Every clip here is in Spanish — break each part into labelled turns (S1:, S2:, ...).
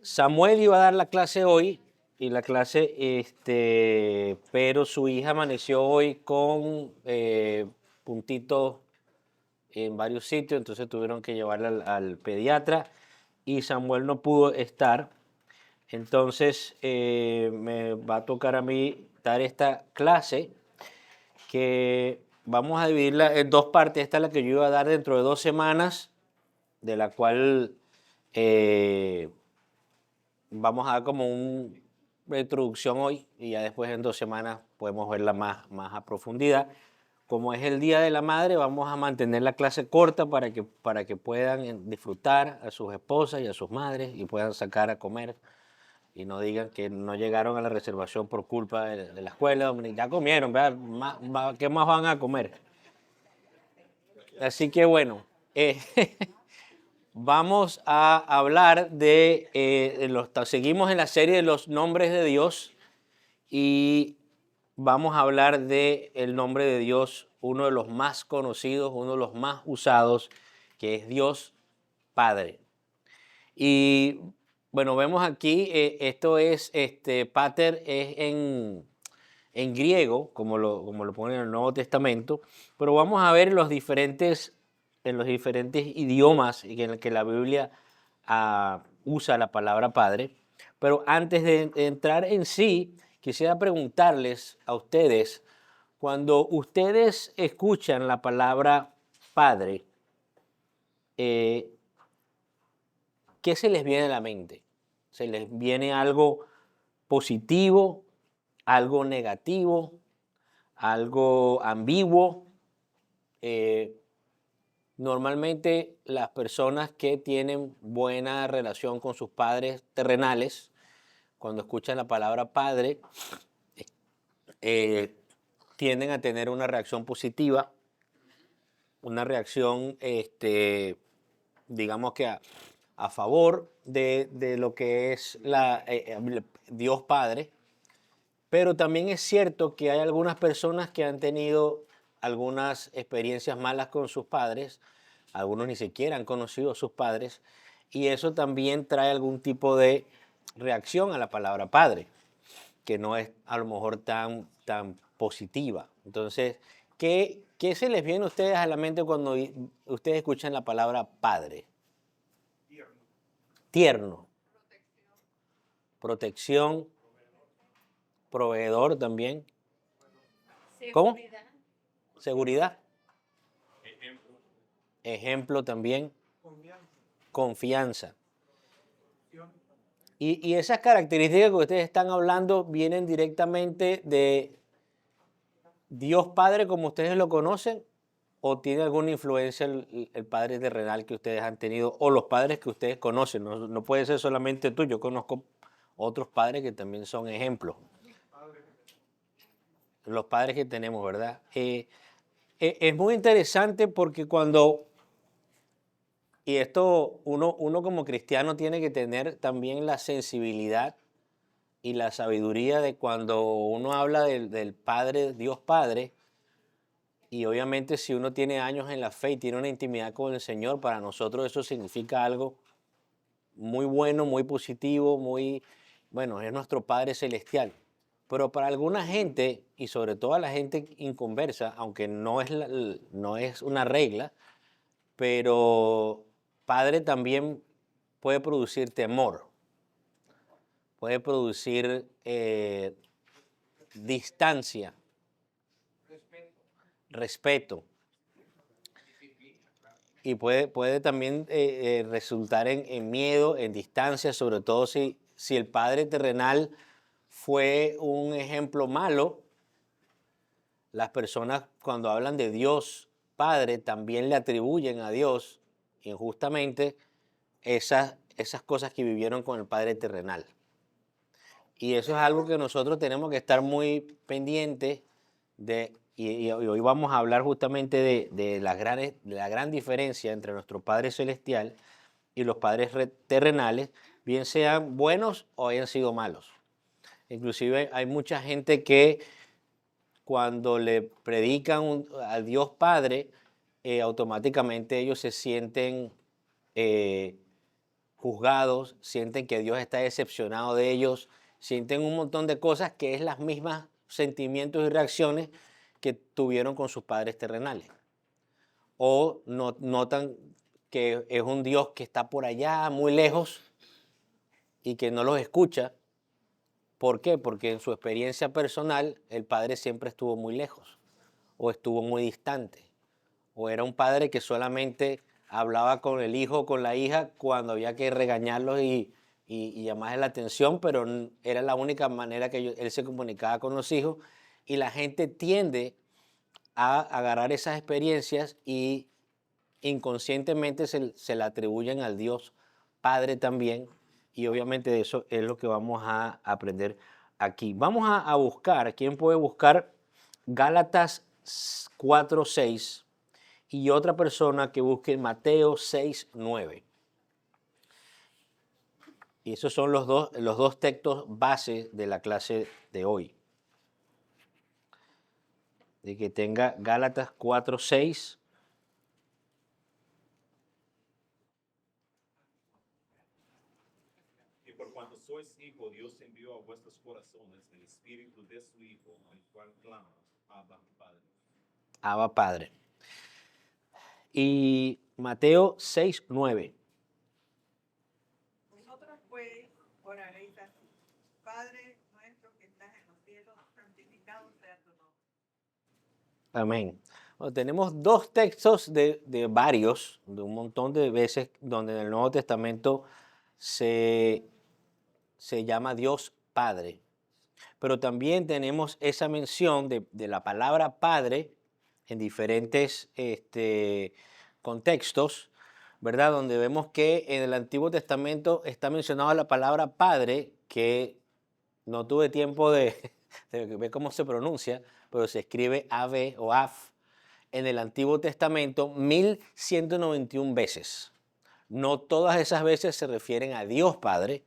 S1: Samuel iba a dar la clase hoy y pero su hija amaneció hoy con puntitos en varios sitios, entonces tuvieron que llevarla al pediatra y Samuel no pudo estar. Entonces me va a tocar a mí dar esta clase que vamos a dividirla en dos partes. Esta es la que yo iba a dar dentro de 2 semanas, de la cual vamos a dar como una introducción hoy y ya después en 2 semanas podemos verla más a profundidad. Como es el Día de la Madre, vamos a mantener la clase corta para que puedan disfrutar a sus esposas y a sus madres y puedan sacar a comer y no digan que no llegaron a la reservación por culpa de la escuela. Hombre, ya comieron, ¿verdad? ¿Qué más van a comer? Así que bueno, vamos a hablar seguimos en la serie de los nombres de Dios y vamos a hablar de el nombre de Dios, uno de los más conocidos, uno de los más usados, que es Dios Padre. Y bueno, vemos aquí, esto es, pater es en griego, como lo pone en el Nuevo Testamento, pero vamos a ver en los diferentes idiomas en el que la Biblia usa la palabra Padre. Pero antes de entrar en sí, quisiera preguntarles a ustedes, cuando ustedes escuchan la palabra Padre, eh, ¿qué se les viene a la mente? ¿Se les viene algo positivo, algo negativo, algo ambiguo? Eh, Normalmente las personas que tienen buena relación con sus padres terrenales, cuando escuchan la palabra padre, eh, tienden a tener una reacción positiva, una reacción, digamos que a favor de lo que es Dios Padre. Pero también es cierto que hay algunas personas que han tenido algunas experiencias malas con sus padres, algunos ni siquiera han conocido a sus padres, y eso también trae algún tipo de reacción a la palabra padre, que no es a lo mejor tan positiva. Entonces, ¿qué se les viene a ustedes a la mente cuando ustedes escuchan la palabra padre? Tierno, protección, proveedor también. ¿Cómo? Seguridad. Ejemplo también. Confianza. Y esas características que ustedes están hablando vienen directamente de Dios Padre como ustedes lo conocen, o tiene alguna influencia el Padre terrenal que ustedes han tenido o los padres que ustedes conocen. No puede ser solamente tú, yo conozco otros padres que también son ejemplos. Los padres que tenemos, ¿verdad? Es muy interesante porque y esto uno como cristiano tiene que tener también la sensibilidad y la sabiduría de cuando uno habla del Padre, Dios Padre, y obviamente si uno tiene años en la fe y tiene una intimidad con el Señor, para nosotros eso significa algo muy bueno, muy positivo, bueno, es nuestro Padre Celestial. Pero para alguna gente, y sobre todo a la gente inconversa, aunque no es una regla, pero Padre también puede producir temor, puede producir distancia, respeto, y puede también resultar en miedo, en distancia, sobre todo si el padre terrenal fue un ejemplo malo. Las personas cuando hablan de Dios Padre también le atribuyen a Dios injustamente esas cosas que vivieron con el Padre terrenal. Y eso es algo que nosotros tenemos que estar muy pendientes y hoy vamos a hablar justamente de la gran diferencia entre nuestro Padre Celestial y los padres terrenales, bien sean buenos o hayan sido malos. Inclusive hay mucha gente que cuando le predican al Dios Padre, automáticamente ellos se sienten juzgados, sienten que Dios está decepcionado de ellos, sienten un montón de cosas que es las mismas sentimientos y reacciones que tuvieron con sus padres terrenales. O notan que es un Dios que está por allá, muy lejos, y que no los escucha. ¿Por qué? Porque en su experiencia personal el padre siempre estuvo muy lejos o estuvo muy distante. O era un padre que solamente hablaba con el hijo o con la hija cuando había que regañarlos y llamarles la atención, pero era la única manera que él se comunicaba con los hijos. Y la gente tiende a agarrar esas experiencias y inconscientemente se le atribuyen al Dios Padre también. Y obviamente de eso es lo que vamos a aprender aquí. Vamos a buscar, ¿quién puede buscar Gálatas 4:6? Y otra persona que busque Mateo 6:9. Y esos son los dos textos base de la clase de hoy. De que tenga Gálatas 4:6.
S2: Y por cuanto sois hijo, Dios envió a vuestros corazones el espíritu de su Hijo, el cual clama, Abba, Padre.
S1: Abba Padre. Y Mateo 6:9.
S3: Vosotros pues oraréis así: Padre nuestro que estás en los cielos, santificado sea tu nombre.
S1: Amén. Bueno, tenemos dos textos de varios, de un montón de veces, donde en el Nuevo Testamento se llama Dios Padre. Pero también tenemos esa mención de la palabra Padre en diferentes contextos, ¿verdad? Donde vemos que en el Antiguo Testamento está mencionada la palabra Padre, que no tuve tiempo de ver cómo se pronuncia, pero se escribe Ave o Af en el Antiguo Testamento 1191 veces. No todas esas veces se refieren a Dios Padre,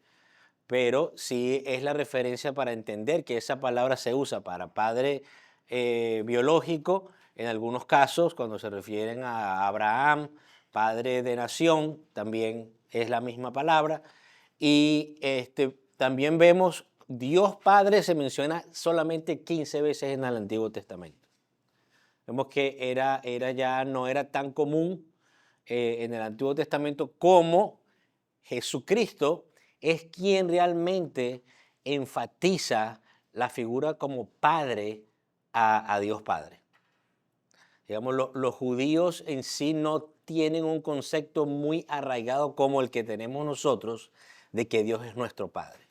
S1: pero sí es la referencia para entender que esa palabra se usa para padre biológico, en algunos casos cuando se refieren a Abraham, padre de nación, también es la misma palabra. Y también vemos Dios Padre se menciona solamente 15 veces en el Antiguo Testamento. Vemos que ya no era tan común en el Antiguo Testamento como Jesucristo es quien realmente enfatiza la figura como padre a Dios Padre. Digamos, los judíos en sí no tienen un concepto muy arraigado como el que tenemos nosotros de que Dios es nuestro Padre.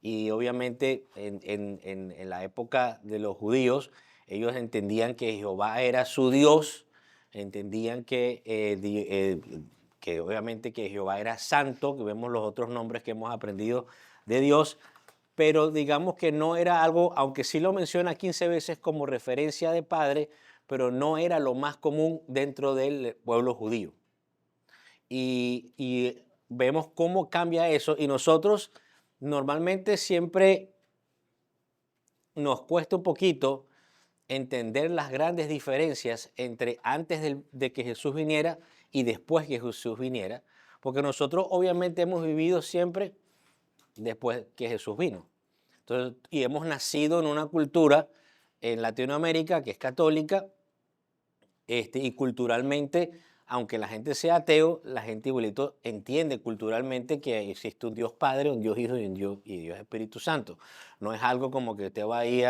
S1: Y obviamente en la época de los judíos, ellos entendían que Jehová era su Dios, entendían que obviamente que Jehová era santo, que vemos los otros nombres que hemos aprendido de Dios, pero digamos que no era algo, aunque sí lo menciona 15 veces como referencia de padre, pero no era lo más común dentro del pueblo judío. Y vemos cómo cambia eso y nosotros normalmente siempre nos cuesta un poquito entender las grandes diferencias entre antes de que Jesús viniera y después que Jesús viniera, porque nosotros obviamente hemos vivido siempre después que Jesús vino. Entonces, y hemos nacido en una cultura en Latinoamérica que es católica, y culturalmente, aunque la gente sea ateo, la gente igualito entiende culturalmente que existe un Dios Padre, un Dios Hijo y un Dios Espíritu Santo. No es algo como que usted va a ir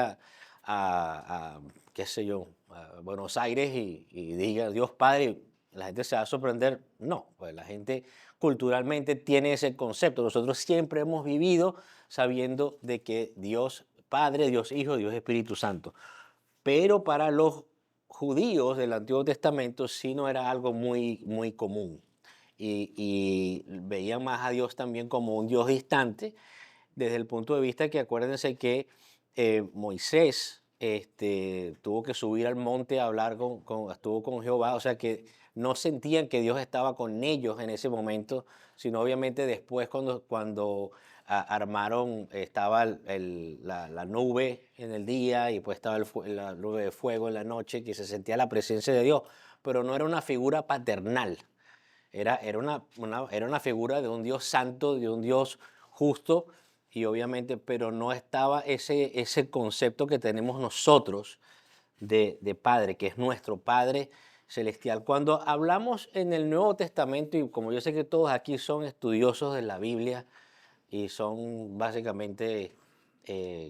S1: a qué sé yo, a Buenos Aires y diga Dios Padre, la gente se va a sorprender. No, pues la gente culturalmente tiene ese concepto. Nosotros siempre hemos vivido sabiendo de que Dios Padre, Dios Hijo, Dios Espíritu Santo. Pero para los judíos del Antiguo Testamento sí no era algo muy, muy común. Y veían más a Dios también como un Dios distante, desde el punto de vista que acuérdense que Moisés tuvo que subir al monte a hablar estuvo con Jehová, o sea que no sentían que Dios estaba con ellos en ese momento, sino obviamente después cuando armaron, estaba la nube en el día y pues estaba la nube de fuego en la noche, que se sentía la presencia de Dios, pero no era una figura paternal. Era una figura de un Dios santo, de un Dios justo, y obviamente, pero no estaba ese concepto que tenemos nosotros de Padre, que es nuestro Padre celestial. Cuando hablamos en el Nuevo Testamento, y como yo sé que todos aquí son estudiosos de la Biblia y son básicamente,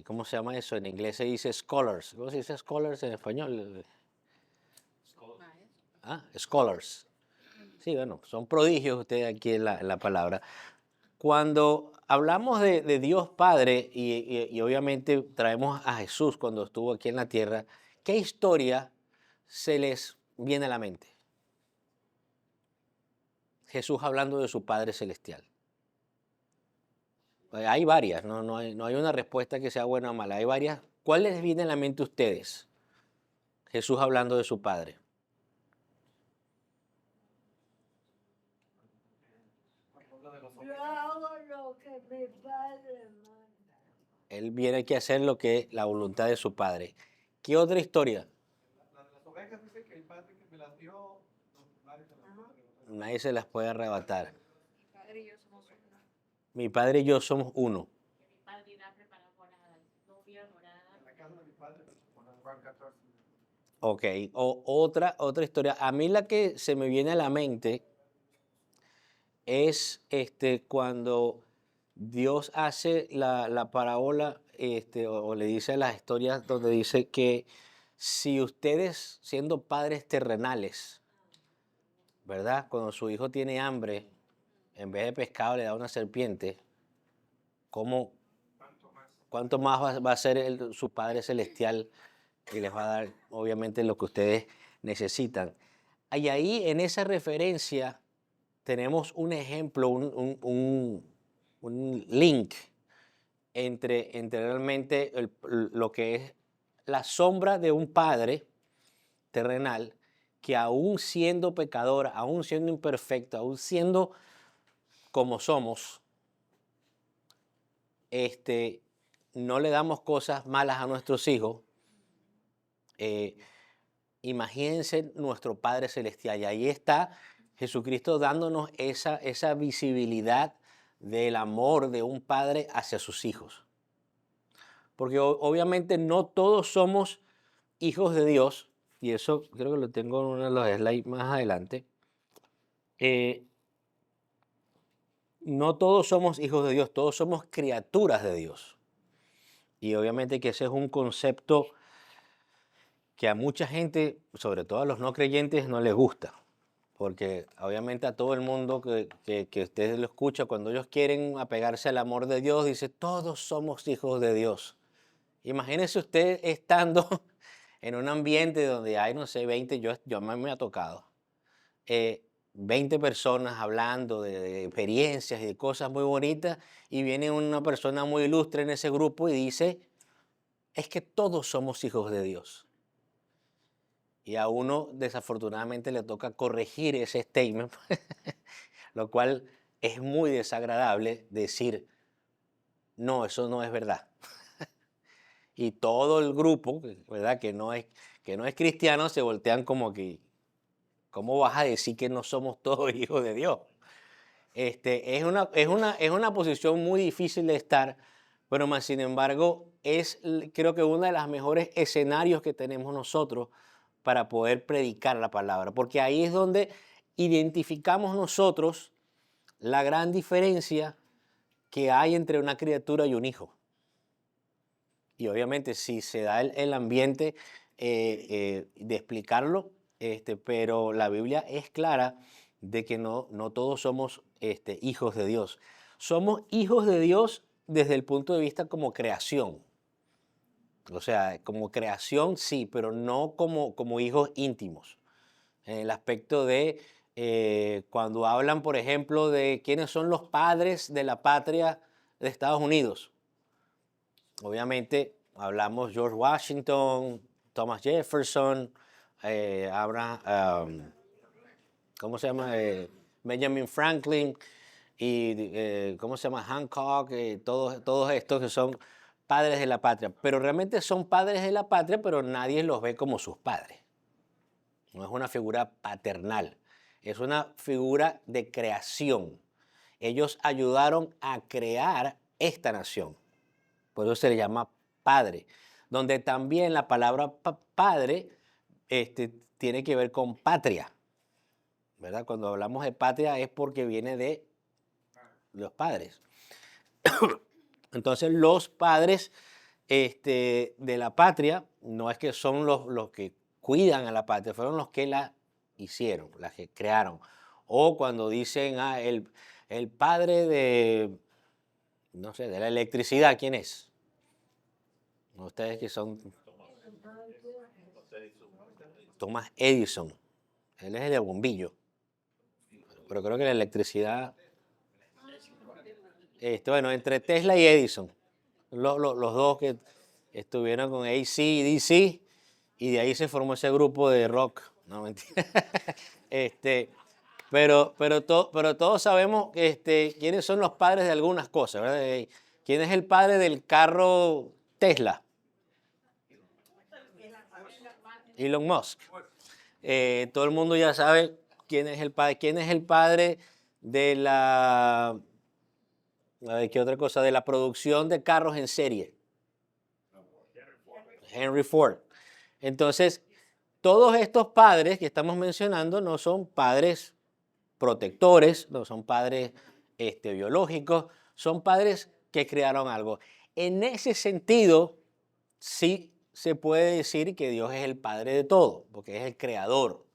S1: ¿cómo se llama eso? En inglés se dice scholars. ¿Cómo se dice scholars en español? Ah, scholars. Sí, bueno, son prodigios ustedes aquí en la palabra. Cuando hablamos de Dios Padre y obviamente traemos a Jesús cuando estuvo aquí en la tierra, ¿qué historia se les viene a la mente? Jesús hablando de su Padre Celestial. Hay varias, no hay una respuesta que sea buena o mala, hay varias. ¿Cuál les viene a la mente a ustedes? Jesús hablando de su Padre.
S4: Yo hago lo que mi padre manda.
S1: Él viene aquí a hacer lo que es la voluntad de su Padre. ¿Qué otra historia?
S5: La de las ovejas dice que el padre que me las dio, nadie se las puede arrebatar.
S1: Nadie se las puede arrebatar.
S3: Mi padre y yo somos uno.
S1: Mi Padre y yo somos uno.
S6: Mi padre irá a preparar morada, novia morada.
S5: En la casa de mi padre, con Juan 14.
S1: Ok, otra historia. A mí la que se me viene a la mente es cuando Dios hace la parábola o le dice las historias donde dice que si ustedes siendo padres terrenales, ¿verdad? Cuando su hijo tiene hambre, en vez de pescado le da una serpiente, ¿cómo, cuánto más va a ser su Padre Celestial que les va a dar obviamente lo que ustedes necesitan? Y ahí en esa referencia tenemos un ejemplo, un link entre realmente lo que es la sombra de un padre terrenal que aún siendo pecador, aún siendo imperfecto, aún siendo como somos, no le damos cosas malas a nuestros hijos. Imagínense nuestro Padre Celestial. Y ahí está Jesucristo dándonos esa visibilidad del amor de un padre hacia sus hijos. Porque obviamente no todos somos hijos de Dios, y eso creo que lo tengo en uno de los slides más adelante. No todos somos hijos de Dios, todos somos criaturas de Dios. Y obviamente que ese es un concepto que a mucha gente, sobre todo a los no creyentes, no les gusta. Porque obviamente a todo el mundo que ustedes lo escucha, cuando ellos quieren apegarse al amor de Dios, dice, todos somos hijos de Dios. Imagínese usted estando en un ambiente donde hay, no sé, 20, yo a mí me ha tocado, 20 personas hablando de experiencias y de cosas muy bonitas, y viene una persona muy ilustre en ese grupo y dice, es que todos somos hijos de Dios. Y a uno desafortunadamente le toca corregir ese statement, lo cual es muy desagradable decir, no, eso no es verdad. Y todo el grupo, ¿verdad? Que no es cristiano, se voltean como que, ¿cómo vas a decir que no somos todos hijos de Dios? Es una posición muy difícil de estar, pero más sin embargo creo que uno de los mejores escenarios que tenemos nosotros para poder predicar la palabra, porque ahí es donde identificamos nosotros la gran diferencia que hay entre una criatura y un hijo. Y obviamente si se da el ambiente de explicarlo, pero la Biblia es clara de que no todos somos hijos de Dios. Somos hijos de Dios desde el punto de vista como creación. O sea, como creación sí, pero no como hijos íntimos. En el aspecto de cuando hablan, por ejemplo, de quiénes son los padres de la patria de Estados Unidos. Obviamente hablamos George Washington, Thomas Jefferson, ¿cómo se llama? Benjamin Franklin y ¿cómo se llama? Hancock, todos estos que son padres de la patria. Pero realmente son padres de la patria, pero nadie los ve como sus padres. No es una figura paternal. Es una figura de creación. Ellos ayudaron a crear esta nación. Por eso se le llama padre. Donde también la palabra padre tiene que ver con patria, ¿verdad? Cuando hablamos de patria es porque viene de los padres. Entonces los padres de la patria no es que son los que cuidan a la patria, fueron los que la hicieron, las que crearon. O cuando dicen, el padre de, no sé, de la electricidad, ¿quién es? Ustedes que son Thomas Edison. Él es el del bombillo. Pero creo que la electricidad, bueno, entre Tesla y Edison, los dos que estuvieron con AC/DC y de ahí se formó ese grupo de rock. No, mentira. Pero todos sabemos quiénes son los padres de algunas cosas, ¿verdad? ¿Quién es el padre del carro Tesla? Elon Musk. Todo el mundo ya sabe quién es el padre. ¿Quién es el padre de la, qué otra cosa? De la producción de carros en serie. Henry Ford. Entonces, todos estos padres que estamos mencionando no son padres protectores, no son padres biológicos, son padres que crearon algo. En ese sentido, sí se puede decir que Dios es el padre de todo, porque es el creador,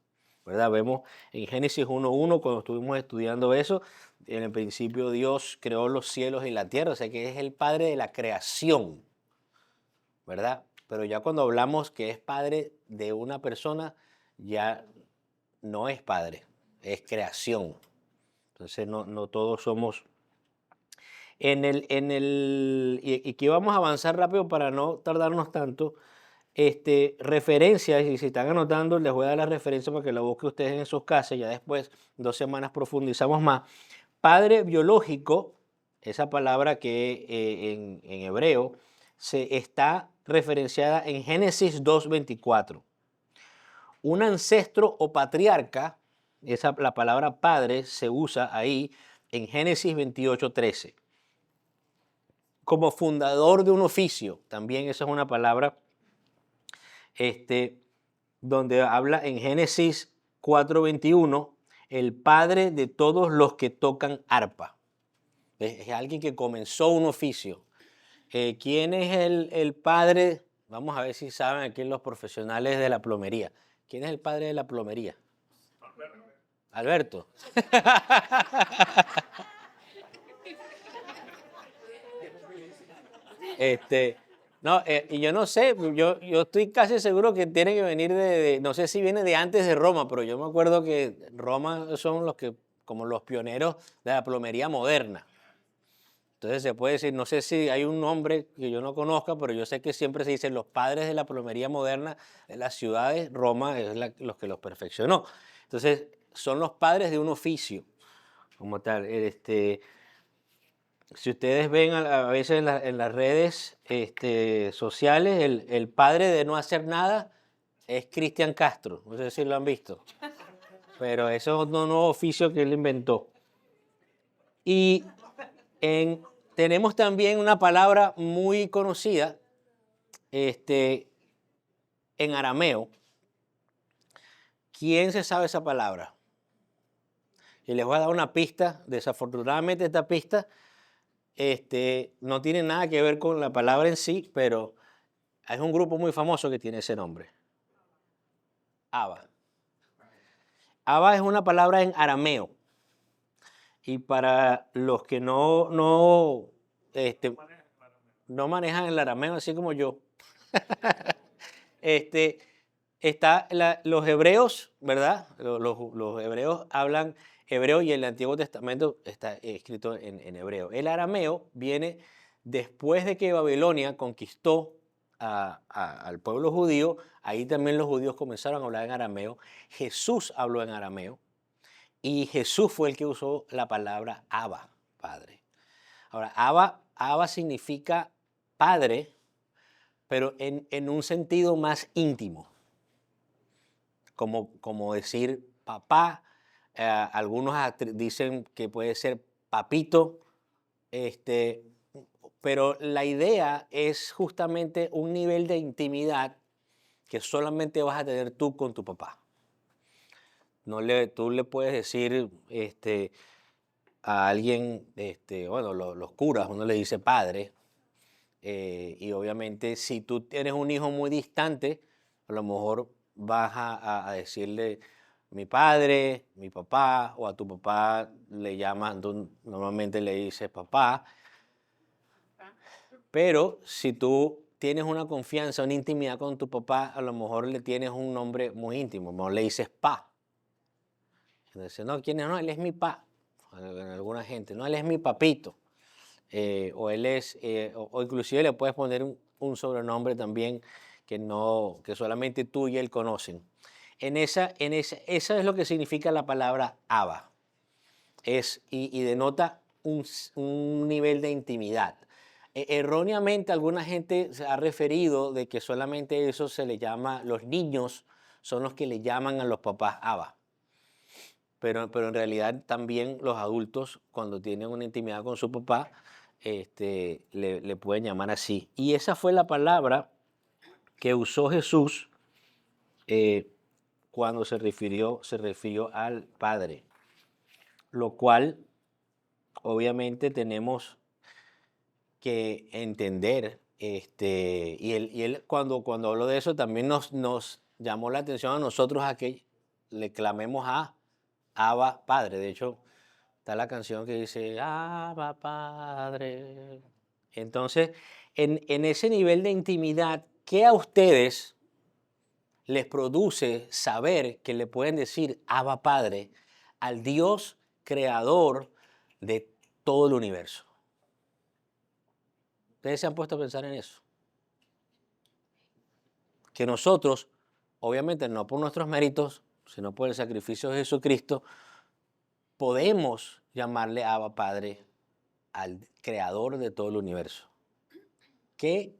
S1: ¿verdad? Vemos en Génesis 1:1, cuando estuvimos estudiando eso, en el principio Dios creó los cielos y la tierra, o sea que es el padre de la creación, ¿verdad? Pero ya cuando hablamos que es padre de una persona, ya no es padre, es creación. Entonces no todos somos... Y aquí vamos a avanzar rápido para no tardarnos tanto. Referencias, y si están anotando, les voy a dar la referencia para que la busquen ustedes en sus casas. Ya después, 2 semanas, profundizamos más. Padre biológico, esa palabra que en hebreo está referenciada en Génesis 2:24. Un ancestro o patriarca, la palabra padre se usa ahí en Génesis 28:13. Como fundador de un oficio, también esa es una palabra donde habla en Génesis 4:21, el padre de todos los que tocan arpa. Es alguien que comenzó un oficio. ¿Quién es el padre? Vamos a ver si saben aquí los profesionales de la plomería. ¿Quién es el padre de la plomería? Alberto. No, y yo no sé, yo estoy casi seguro que tiene que venir no sé si viene de antes de Roma, pero yo me acuerdo que Roma son los que, como los pioneros de la plomería moderna. Entonces se puede decir, no sé si hay un nombre que yo no conozca, pero yo sé que siempre se dice los padres de la plomería moderna de las ciudades, Roma es los que los perfeccionó. Entonces son los padres de un oficio, como tal. Si ustedes ven a veces en las redes sociales, el padre de no hacer nada es Cristian Castro. No sé si lo han visto. Pero eso es un nuevo oficio que él inventó. Y tenemos también una palabra muy conocida en arameo. ¿Quién se sabe esa palabra? Y les voy a dar una pista. Desafortunadamente esta pista no tiene nada que ver con la palabra en sí, pero es un grupo muy famoso que tiene ese nombre. Abba. Abba es una palabra en arameo. Y para los que no manejan el arameo, así como yo, los hebreos, ¿verdad? Los hebreos hablan hebreo y el Antiguo Testamento está escrito en hebreo. El arameo viene después de que Babilonia conquistó al pueblo judío. Ahí también los judíos comenzaron a hablar en arameo. Jesús habló en arameo y Jesús fue el que usó la palabra Abba, Padre. Ahora, Abba significa padre, pero en un sentido más íntimo. Como decir papá, Algunos dicen que puede ser papito, pero la idea es justamente un nivel de intimidad que solamente vas a tener tú con tu papá. Tú le puedes decir a alguien, bueno, los curas, uno le dice padre, y obviamente si tú tienes un hijo muy distante, a lo mejor vas a decirle mi padre, mi papá, o a tu papá le llaman, tú normalmente le dices papá, pero si tú tienes una confianza, una intimidad con tu papá, a lo mejor le tienes un nombre muy íntimo, a lo mejor le dices pa. Entonces, no, ¿quién es? No, él es mi pa. Alguna gente, no, él es mi papito. O él es, o inclusive le puedes poner un sobrenombre también que solamente tú y él conocen. Eso es lo que significa la palabra Abba. Y denota un nivel de intimidad. Erróneamente alguna gente se ha referido de que solamente eso se le llama, los niños son los que le llaman a los papás Abba. Pero en realidad también los adultos, cuando tienen una intimidad con su papá, le pueden llamar así. Y esa fue la palabra que usó Jesús cuando se refirió al Padre. Lo cual, obviamente, tenemos que entender. Y él cuando habló de eso, también nos llamó la atención a nosotros a que le clamemos a Abba Padre. De hecho, está la canción que dice Abba Padre. Entonces, en ese nivel de intimidad, ¿qué a ustedes les produce saber que le pueden decir Abba Padre al Dios creador de todo el universo? ¿Ustedes se han puesto a pensar en eso? Que nosotros, obviamente no por nuestros méritos, sino por el sacrificio de Jesucristo, podemos llamarle Abba Padre al creador de todo el universo. ¿Qué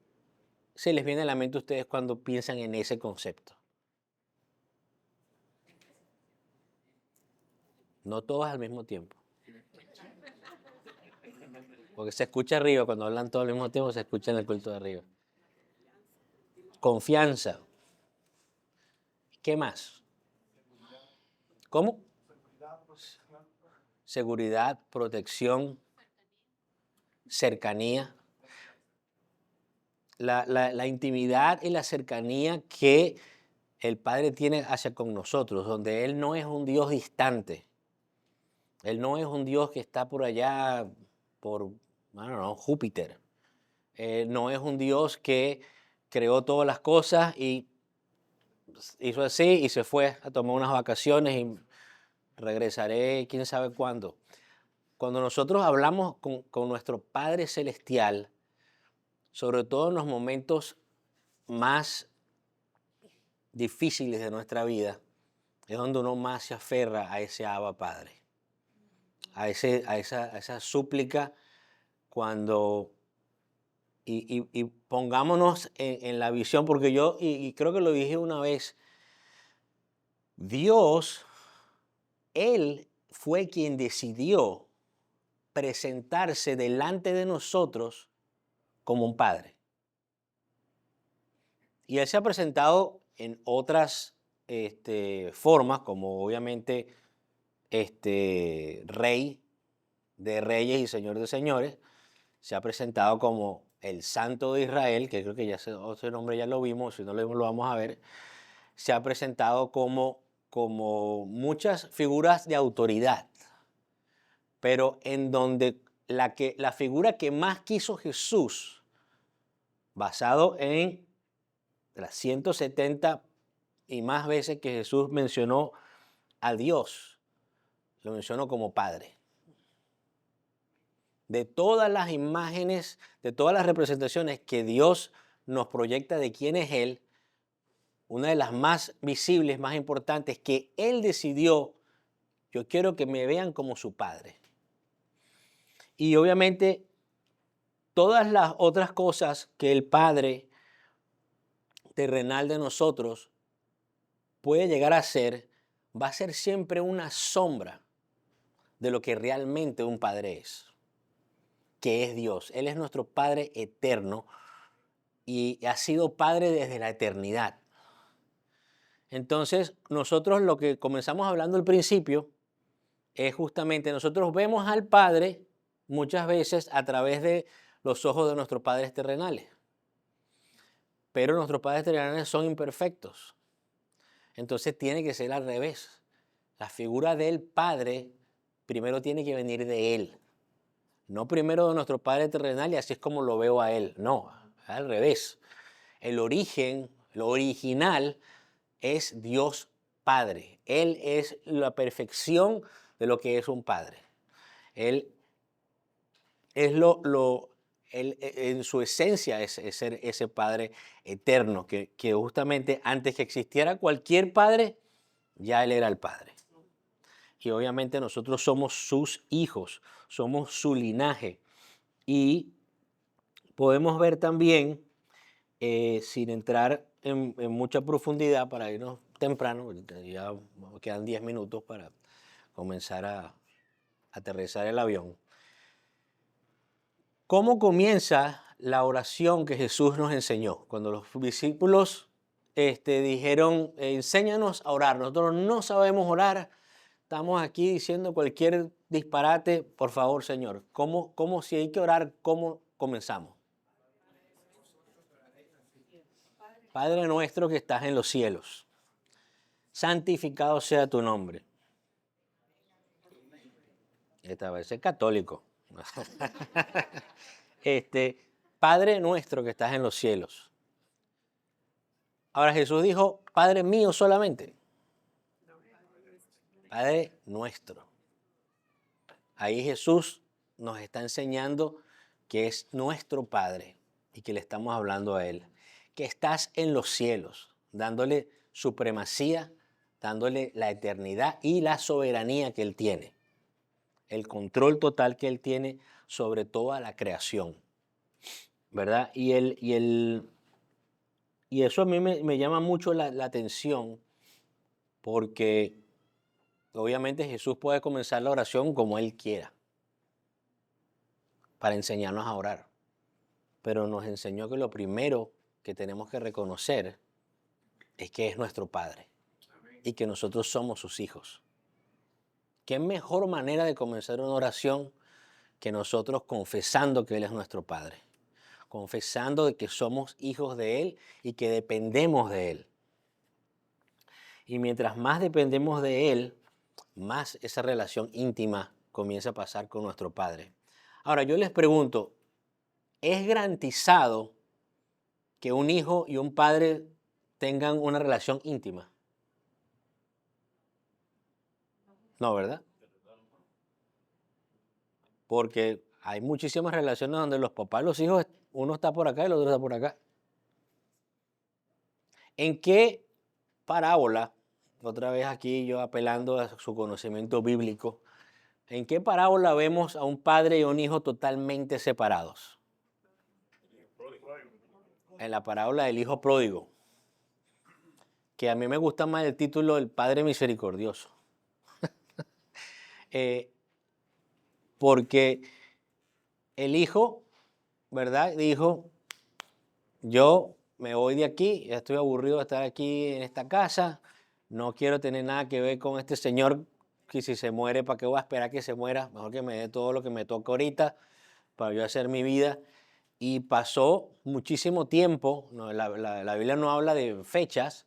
S1: se les viene a la mente a ustedes cuando piensan en ese concepto? No todos al mismo tiempo. Porque se escucha arriba, cuando hablan todos al mismo tiempo, se escucha en el culto de arriba. Confianza. ¿Qué más? ¿Cómo? Seguridad, protección, cercanía. La intimidad y la cercanía que el Padre tiene hacia con nosotros, donde Él no es un Dios distante. Él no es un Dios que está por allá, por Júpiter. No es un Dios que creó todas las cosas y hizo así y se fue a tomar unas vacaciones y regresaré quién sabe cuándo. Cuando nosotros hablamos con nuestro Padre Celestial, sobre todo en los momentos más difíciles de nuestra vida, es donde uno más se aferra a ese Abba Padre, a esa súplica cuando... Y pongámonos en la visión, porque yo, y creo que lo dije una vez, Dios, Él fue quien decidió presentarse delante de nosotros como un padre. Y Él se ha presentado en otras formas, como obviamente Rey de Reyes y Señor de Señores. Se ha presentado como el Santo de Israel, que creo que ya ese nombre ya lo vimos, si no lo vamos a ver. Se ha presentado como muchas figuras de autoridad, pero en donde la figura que más quiso Jesús, basado en las 170 y más veces que Jesús mencionó a Dios, lo mencionó como Padre. De todas las imágenes, de todas las representaciones que Dios nos proyecta de quién es Él, una de las más visibles, más importantes, que Él decidió, yo quiero que me vean como su Padre. Y obviamente todas las otras cosas que el Padre terrenal de nosotros puede llegar a hacer, va a ser siempre una sombra de lo que realmente un padre es, que es Dios. Él es nuestro Padre eterno y ha sido Padre desde la eternidad. Entonces, nosotros lo que comenzamos hablando al principio es justamente, nosotros vemos al Padre muchas veces a través de los ojos de nuestros padres terrenales. Pero nuestros padres terrenales son imperfectos. Entonces tiene que ser al revés. La figura del Padre primero tiene que venir de Él. No primero de nuestro Padre terrenal y así es como lo veo a Él. No, al revés. El origen, lo original es Dios Padre. Él es la perfección de lo que es un padre. Él es él, en su esencia es ser ese Padre eterno, que justamente antes que existiera cualquier padre, ya Él era el Padre. Y obviamente nosotros somos sus hijos, somos su linaje. Y podemos ver también, sin entrar en mucha profundidad para irnos temprano, ya quedan 10 minutos para comenzar a aterrizar el avión. ¿Cómo comienza la oración que Jesús nos enseñó? Cuando los discípulos dijeron, enséñanos a orar. Nosotros no sabemos orar, estamos aquí diciendo cualquier disparate. Por favor, Señor, ¿cómo si hay que orar, cómo comenzamos? Padre nuestro que estás en los cielos, santificado sea tu nombre. Esta vez es católico. Padre nuestro que estás en los cielos. Ahora Jesús dijo, Padre mío solamente. Padre nuestro. Ahí Jesús nos está enseñando que es nuestro Padre y que le estamos hablando a Él. Que estás en los cielos, dándole supremacía, dándole la eternidad y la soberanía que Él tiene. El control total que Él tiene sobre toda la creación, ¿verdad? Y eso a mí me llama mucho la atención porque obviamente Jesús puede comenzar la oración como Él quiera para enseñarnos a orar, pero nos enseñó que lo primero que tenemos que reconocer es que es nuestro Padre y que nosotros somos sus hijos. ¿Qué mejor manera de comenzar una oración que nosotros confesando que Él es nuestro Padre? Confesando de que somos hijos de Él y que dependemos de Él. Y mientras más dependemos de Él, más esa relación íntima comienza a pasar con nuestro Padre. Ahora, yo les pregunto, ¿es garantizado que un hijo y un padre tengan una relación íntima? No, ¿verdad? Porque hay muchísimas relaciones donde los papás y los hijos, uno está por acá y el otro está por acá. ¿En qué parábola, otra vez aquí yo apelando a su conocimiento bíblico, en qué parábola vemos a un padre y un hijo totalmente separados? En la parábola del hijo pródigo, que a mí me gusta más el título del Padre Misericordioso. Porque el hijo, ¿verdad? Dijo, yo me voy de aquí, ya estoy aburrido de estar aquí en esta casa, no quiero tener nada que ver con este señor que si se muere, ¿para qué voy a esperar que se muera? Mejor que me dé todo lo que me toca ahorita para yo hacer mi vida. Y pasó muchísimo tiempo, no, la Biblia no habla de fechas,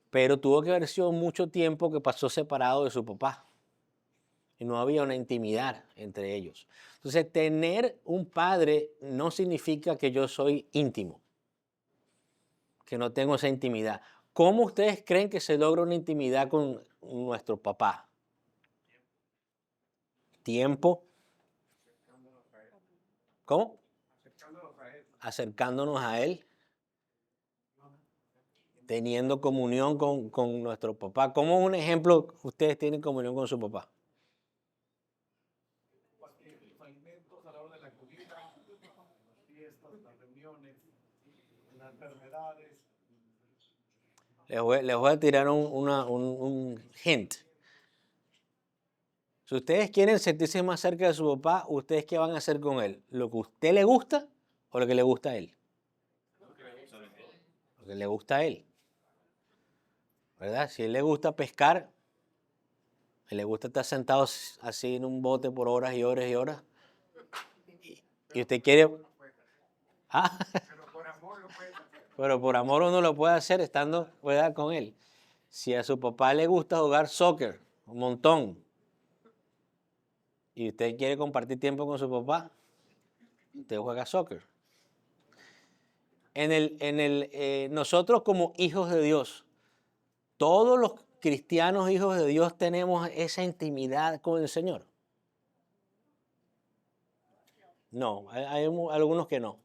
S1: pero tuvo que haber sido mucho tiempo que pasó separado de su papá. Y no había una intimidad entre ellos. Entonces, tener un padre no significa que yo soy íntimo, que no tengo esa intimidad. ¿Cómo ustedes creen que se logra una intimidad con nuestro papá? Tiempo. ¿Cómo? Acercándonos a Él. Teniendo comunión con nuestro papá. ¿Cómo un ejemplo ustedes tienen comunión con su papá?
S5: Los alimentos a la hora de la comida, las fiestas, las reuniones, las enfermedades.
S1: Les voy a tirar un hint. Si ustedes quieren sentirse más cerca de su papá, ¿ustedes qué van a hacer con él? ¿Lo que a usted le gusta o lo que le gusta a él? Lo que le gusta a él. ¿Verdad? Si a él le gusta pescar, a él le gusta estar sentado así en un bote por horas y horas y horas, y usted quiere... Ah,
S5: Pero por amor lo puedes hacer.
S1: pero por amor uno lo puede hacer estando, ¿verdad?, con él. Si a su papá le gusta jugar soccer un montón y usted quiere compartir tiempo con su papá, usted juega soccer. Nosotros como hijos de Dios, todos los cristianos hijos de Dios tenemos esa intimidad con el Señor. No, hay algunos que no.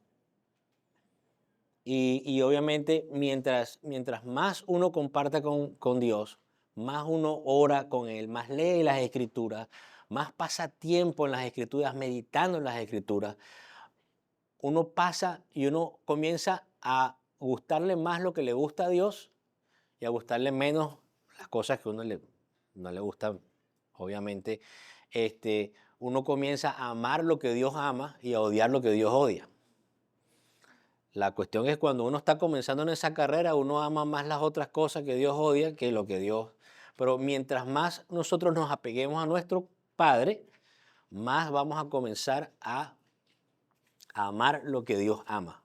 S1: Y obviamente mientras más uno comparta con Dios, más uno ora con Él, más lee las Escrituras, más pasa tiempo en las Escrituras, meditando en las Escrituras, uno pasa y uno comienza a gustarle más lo que le gusta a Dios y a gustarle menos las cosas que no le gustan, obviamente. Uno comienza a amar lo que Dios ama y a odiar lo que Dios odia. La cuestión es cuando uno está comenzando en esa carrera, uno ama más las otras cosas que Dios odia que lo que Dios... Pero mientras más nosotros nos apeguemos a nuestro Padre, más vamos a comenzar a amar lo que Dios ama.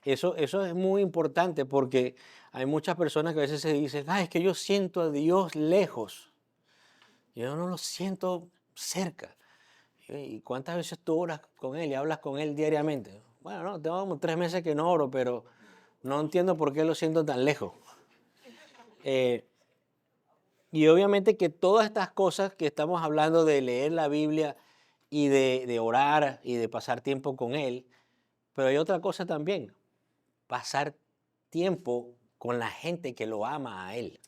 S1: Eso es muy importante porque hay muchas personas que a veces se dicen, es que yo siento a Dios lejos. Yo no lo siento cerca. ¿Y cuántas veces tú oras con Él y hablas con Él diariamente? Bueno, no, tengo como 3 meses que no oro, pero no entiendo por qué lo siento tan lejos. Y obviamente que todas estas cosas que estamos hablando de leer la Biblia y de orar y de pasar tiempo con Él, pero hay otra cosa también, pasar tiempo con la gente que lo ama a Él.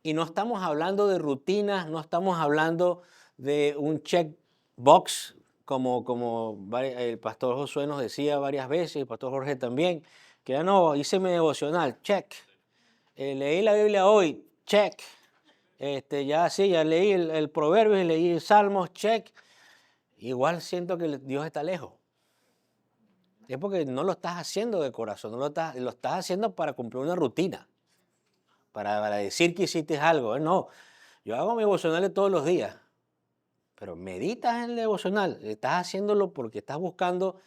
S1: Y no estamos hablando de rutinas, no estamos hablando de un checkbox, como el pastor Josué nos decía varias veces, el pastor Jorge también, que ya no, hice mi devocional, check. Leí la Biblia hoy, check. Ya leí el Proverbios, leí el Salmos, check. Igual siento que Dios está lejos. Es porque no lo estás haciendo de corazón, lo estás haciendo para cumplir una rutina, para decir que hiciste algo. No, yo hago mi devocional todos los días, pero meditas en el devocional. ¿Estás haciéndolo porque estás buscando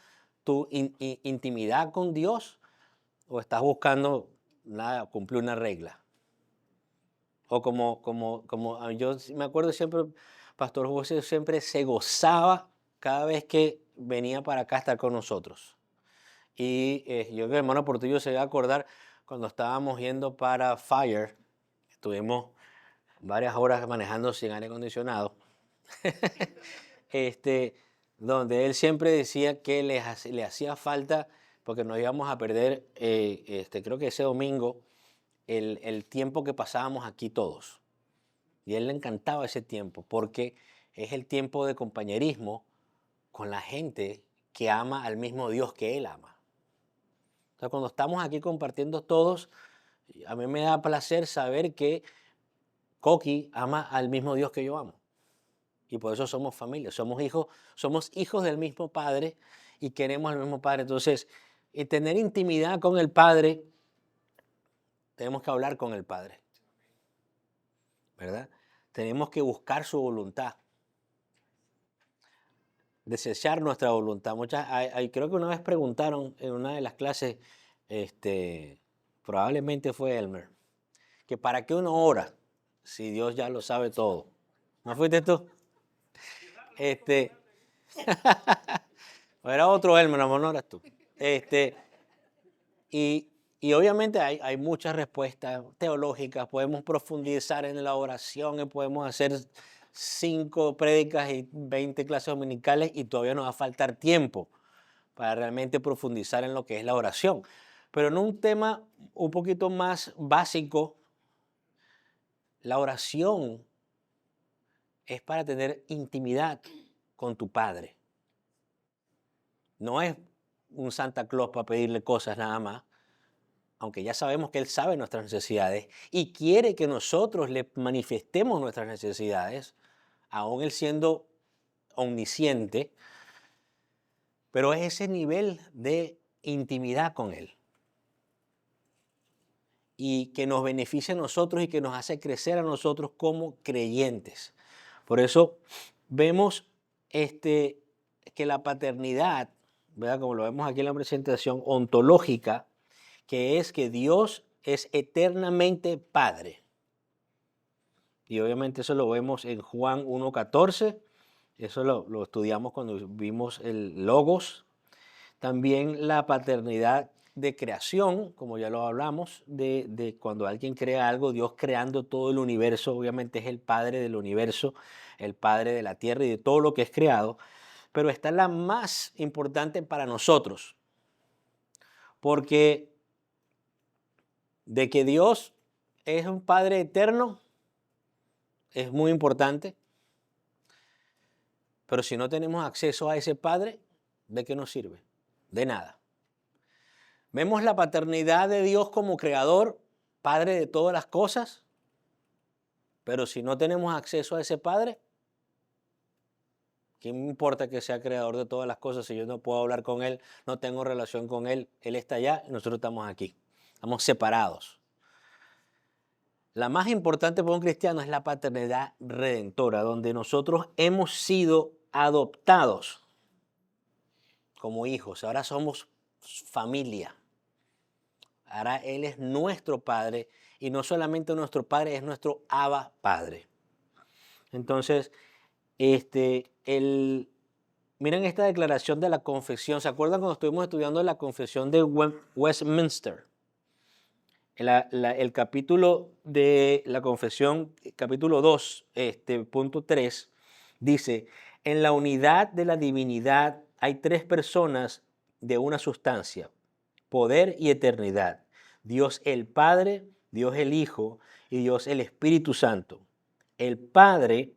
S1: tu intimidad con Dios o estás buscando cumplir una regla? O como yo me acuerdo siempre, Pastor José siempre se gozaba cada vez que venía para acá a estar con nosotros. Y yo creo que el hermano Portillo se va a acordar cuando estábamos yendo para Fire, estuvimos varias horas manejando sin aire acondicionado, donde él siempre decía que le hacía falta, porque nos íbamos a perder, creo que ese domingo, el tiempo que pasábamos aquí todos. Y a él le encantaba ese tiempo, porque es el tiempo de compañerismo con la gente que ama al mismo Dios que él ama. O sea, cuando estamos aquí compartiendo todos, a mí me da placer saber que Coqui ama al mismo Dios que yo amo. Y por eso somos familia, somos hijos del mismo Padre y queremos al mismo Padre. Entonces, tener intimidad con el Padre, tenemos que hablar con el Padre, ¿verdad? Tenemos que buscar su voluntad, desear nuestra voluntad. Creo que una vez preguntaron en una de las clases, probablemente fue Elmer, que para qué uno ora si Dios ya lo sabe todo. ¿No fuiste tú? Era otro Elmer, no eras tú. Y obviamente hay muchas respuestas teológicas, podemos profundizar en la oración y podemos hacer 5 prédicas y 20 clases dominicales y todavía nos va a faltar tiempo para realmente profundizar en lo que es la oración. Pero en un tema un poquito más básico, la oración es para tener intimidad con tu Padre. No es un Santa Claus para pedirle cosas nada más, aunque ya sabemos que Él sabe nuestras necesidades y quiere que nosotros le manifestemos nuestras necesidades, aún Él siendo omnisciente, pero es ese nivel de intimidad con Él y que nos beneficia a nosotros y que nos hace crecer a nosotros como creyentes. Por eso vemos que la paternidad, ¿verdad? Como lo vemos aquí en la presentación ontológica, que es que Dios es eternamente Padre. Y obviamente eso lo vemos en Juan 1:14, eso lo estudiamos cuando vimos el Logos. También la paternidad de creación, como ya lo hablamos, de cuando alguien crea algo, Dios creando todo el universo, obviamente es el Padre del universo, el Padre de la tierra y de todo lo que es creado, pero está la más importante para nosotros, porque de que Dios es un Padre eterno, es muy importante, pero si no tenemos acceso a ese Padre, ¿de qué nos sirve? De nada. Vemos la paternidad de Dios como creador, Padre de todas las cosas, pero si no tenemos acceso a ese Padre, ¿qué me importa que sea creador de todas las cosas si yo no puedo hablar con Él, no tengo relación con Él, Él está allá y nosotros estamos aquí, estamos separados? La más importante para un cristiano es la paternidad redentora, donde nosotros hemos sido adoptados como hijos, ahora somos familia. Ahora Él es nuestro Padre y no solamente nuestro Padre, es nuestro Abba Padre. Entonces, miren esta declaración de la confesión. ¿Se acuerdan cuando estuvimos estudiando la confesión de Westminster? El capítulo de la confesión, capítulo 2, punto 3, dice, en la unidad de la divinidad hay tres personas de una sustancia, poder y eternidad. Dios el Padre, Dios el Hijo y Dios el Espíritu Santo. El Padre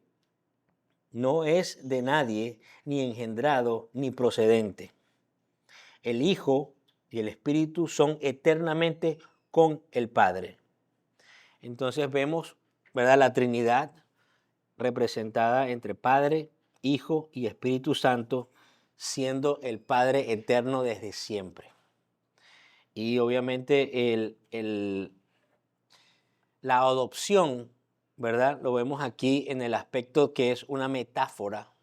S1: no es de nadie, ni engendrado, ni procedente. El Hijo y el Espíritu son eternamente con el Padre. Entonces vemos, ¿verdad?, la Trinidad representada entre Padre, Hijo y Espíritu Santo, siendo el Padre eterno desde siempre. Y obviamente la adopción, ¿verdad? Lo vemos aquí en el aspecto que es una metáfora.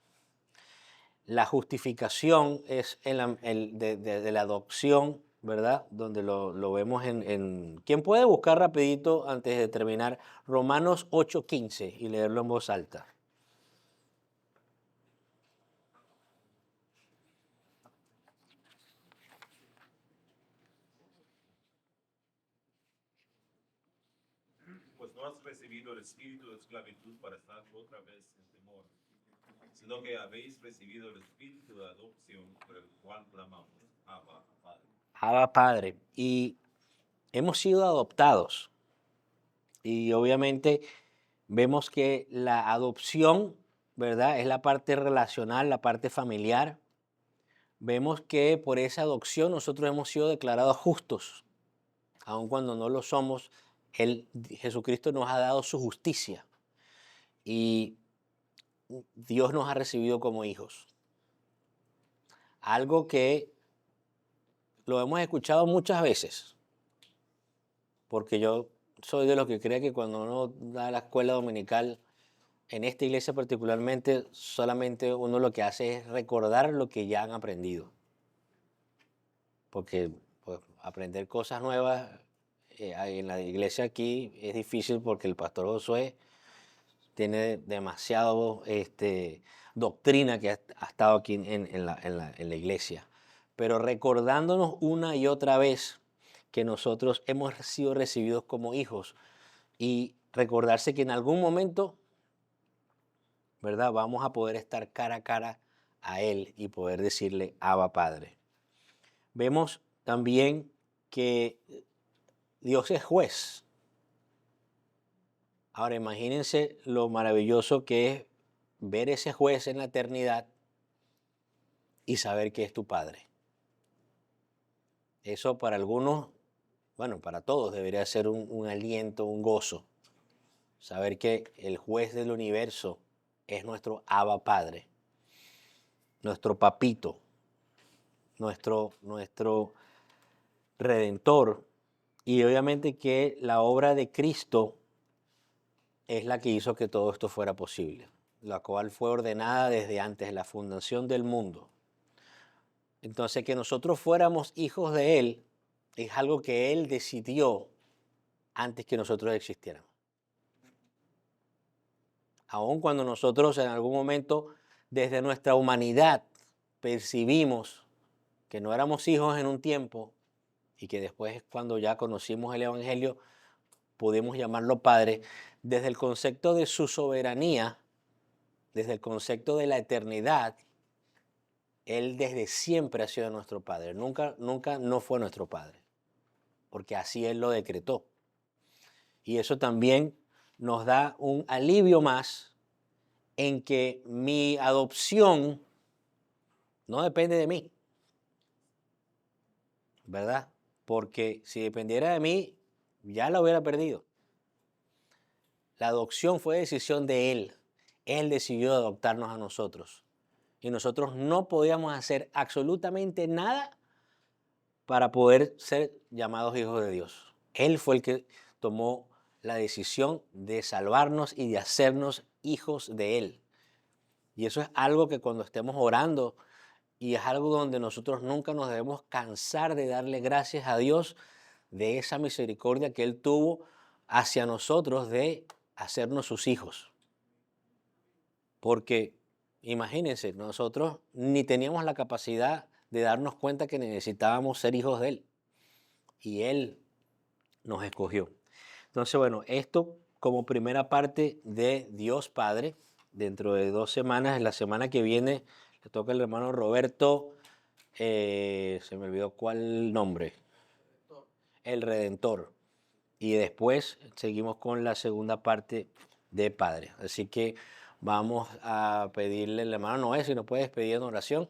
S1: La justificación es de la adopción, ¿verdad? Donde lo vemos ¿Quién puede buscar rapidito antes de terminar? Romanos 8:15 y leerlo en voz alta.
S2: Pues no has recibido el espíritu de esclavitud para estar otra vez en temor, sino que habéis recibido el espíritu de adopción por el cual clamamos, Abba, Padre.
S1: Abba Padre. Y hemos sido adoptados. Y obviamente vemos que la adopción, ¿verdad?, es la parte relacional, la parte familiar. Vemos que por esa adopción nosotros hemos sido declarados justos, aun cuando no lo somos. Jesucristo nos ha dado su justicia y Dios nos ha recibido como hijos. Algo que lo hemos escuchado muchas veces, porque yo soy de los que cree que cuando uno da la escuela dominical, en esta iglesia particularmente, solamente uno lo que hace es recordar lo que ya han aprendido. Porque pues, aprender cosas nuevas en la iglesia aquí es difícil porque el pastor Josué tiene demasiado doctrina que ha estado aquí en la iglesia. Pero recordándonos una y otra vez que nosotros hemos sido recibidos como hijos y recordarse que en algún momento, ¿verdad?, vamos a poder estar cara a cara a Él y poder decirle Abba Padre. Vemos también que Dios es juez. Ahora imagínense lo maravilloso que es ver ese juez en la eternidad y saber que es tu Padre. Eso para algunos, bueno, para todos debería ser un aliento, un gozo. Saber que el juez del universo es nuestro Abba Padre, nuestro papito, nuestro Redentor. Y obviamente que la obra de Cristo es la que hizo que todo esto fuera posible, la cual fue ordenada desde antes de la fundación del mundo. Entonces, que nosotros fuéramos hijos de Él es algo que Él decidió antes que nosotros existiéramos. Aun cuando nosotros en algún momento, desde nuestra humanidad, percibimos que no éramos hijos en un tiempo y que después, cuando ya conocimos el Evangelio, pudimos llamarlo Padre, desde el concepto de su soberanía, desde el concepto de la eternidad, Él desde siempre ha sido nuestro Padre. Nunca no fue nuestro Padre, porque así Él lo decretó. Y eso también nos da un alivio más en que mi adopción no depende de mí, ¿verdad? Porque si dependiera de mí, ya la hubiera perdido. La adopción fue decisión de Él. Él decidió adoptarnos a nosotros. Y nosotros no podíamos hacer absolutamente nada para poder ser llamados hijos de Dios. Él fue el que tomó la decisión de salvarnos y de hacernos hijos de Él. Y eso es algo que cuando estemos orando, y es algo donde nosotros nunca nos debemos cansar de darle gracias a Dios de esa misericordia que Él tuvo hacia nosotros de hacernos sus hijos. Porque imagínense, nosotros ni teníamos la capacidad de darnos cuenta que necesitábamos ser hijos de Él. Y Él nos escogió. Entonces, bueno, esto como primera parte de Dios Padre. Dentro de 2 semanas, la semana que viene, le toca al hermano Roberto, se me olvidó cuál nombre, el Redentor. Y después seguimos con la segunda parte de Padre. Así que vamos a pedirle al hermano Noé si nos puede despedir en oración.